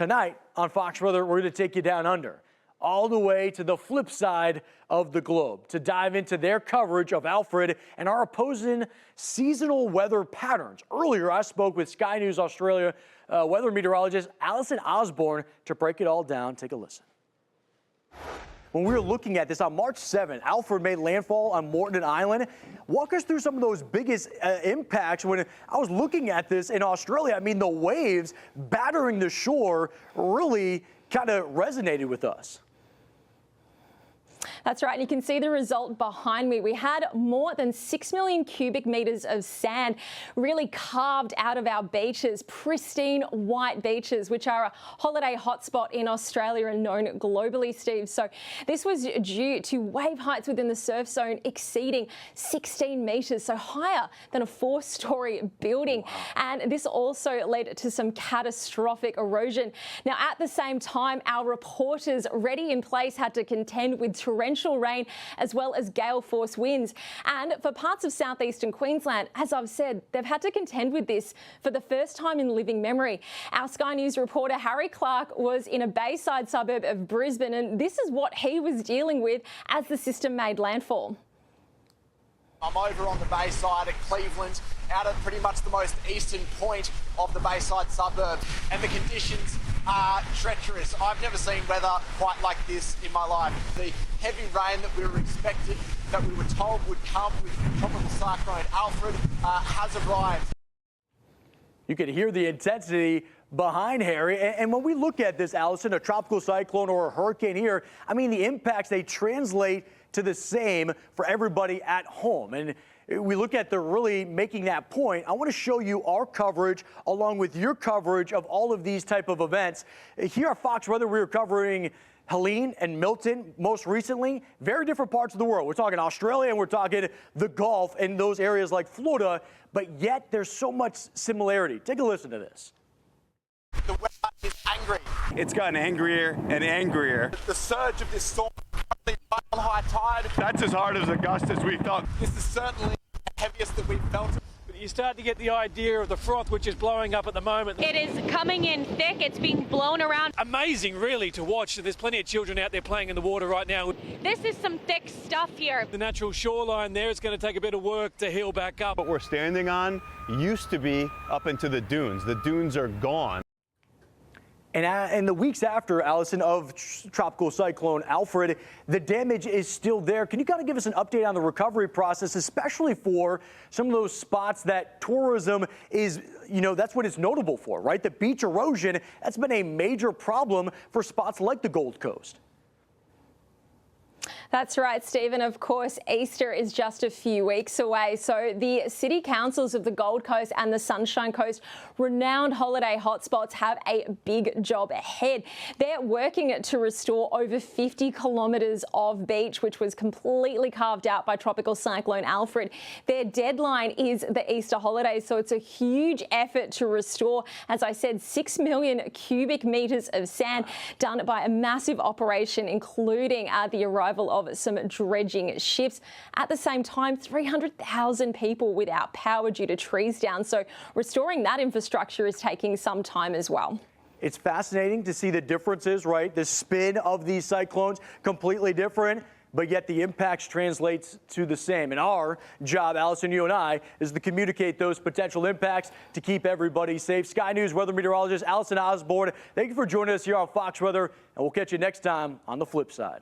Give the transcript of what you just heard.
tonight on Fox Weather, we're going to take you down under, all the way to the flip side of the globe to dive into their coverage of Alfred and our opposing seasonal weather patterns. Earlier, I spoke with Sky News Australia weather meteorologist Alison Osborne to break it all down. Take a listen. When we were looking at this on March 7th, Alfred made landfall on Moreton Island. Walk us through some of those biggest impacts. When I was looking at this in Australia, I mean, the waves battering the shore really kind of resonated with us. That's right, and you can see the result behind me. We had more than 6 million cubic metres of sand really carved out of our beaches, pristine white beaches, which are a holiday hotspot in Australia and known globally, Steve. So this was due to wave heights within the surf zone exceeding 16 metres, so higher than a 4-storey building. And this also led to some catastrophic erosion. Now, at the same time, our reporters ready in place had to contend with torrential rain as well as gale force winds. And for parts of southeastern Queensland, as I've said, they've had to contend with this for the first time in living memory. Our Sky News reporter Harry Clark was in a bayside suburb of Brisbane, and this is what he was dealing with as the system made landfall. I'm over on the bayside at Cleveland, out at pretty much the most eastern point of the bayside suburb, and the conditions are treacherous. I've never seen weather quite like this in my life. The heavy rain that we were expected, that we were told would come with tropical cyclone Alfred, has arrived. You could hear the intensity behind Harry. And when we look at this, Allison, a tropical cyclone or a hurricane here, I mean, the impacts, they translate to the same for everybody at home. And we look at the really making that point. I want to show you our coverage along with your coverage of all of these type of events. Here at Fox Weather, we were covering Helene and Milton most recently. Very different parts of the world. We're talking Australia and we're talking the Gulf and those areas like Florida, but yet there's so much similarity. Take a listen to this. The weather is angry. It's gotten angrier and angrier. The surge of this storm on high tide. That's as hard as a gust as we thought. This is certainly the heaviest that we've felt. But you start to get the idea of the froth which is blowing up at the moment. It is coming in thick. It's being blown around. Amazing, really, to watch. There's plenty of children out there playing in the water right now. This is some thick stuff here. The natural shoreline there is going to take a bit of work to heal back up. What we're standing on used to be up into the dunes. The dunes are gone. And in the weeks after, Allison, of Tropical Cyclone Alfred, the damage is still there. Can you kind of give us an update on the recovery process, especially for some of those spots that tourism is, that's what it's notable for, right? The beach erosion, that's been a major problem for spots like the Gold Coast. That's right, Stephen. Of course, Easter is just a few weeks away. So the city councils of the Gold Coast and the Sunshine Coast, renowned holiday hotspots, have a big job ahead. They're working to restore over 50 kilometres of beach, which was completely carved out by Tropical Cyclone Alfred. Their deadline is the Easter holidays, so it's a huge effort to restore, as I said, 6 million cubic metres of sand done by a massive operation, including the arrival of some dredging ships. At the same time, 300,000 people without power due to trees down. So restoring that infrastructure is taking some time as well. It's fascinating to see the differences, right? The spin of these cyclones, completely different, but yet the impacts translates to the same. And our job, Allison, you and I, is to communicate those potential impacts to keep everybody safe. Sky News weather meteorologist Alison Osborne, thank you for joining us here on Fox Weather, and we'll catch you next time on the flip side.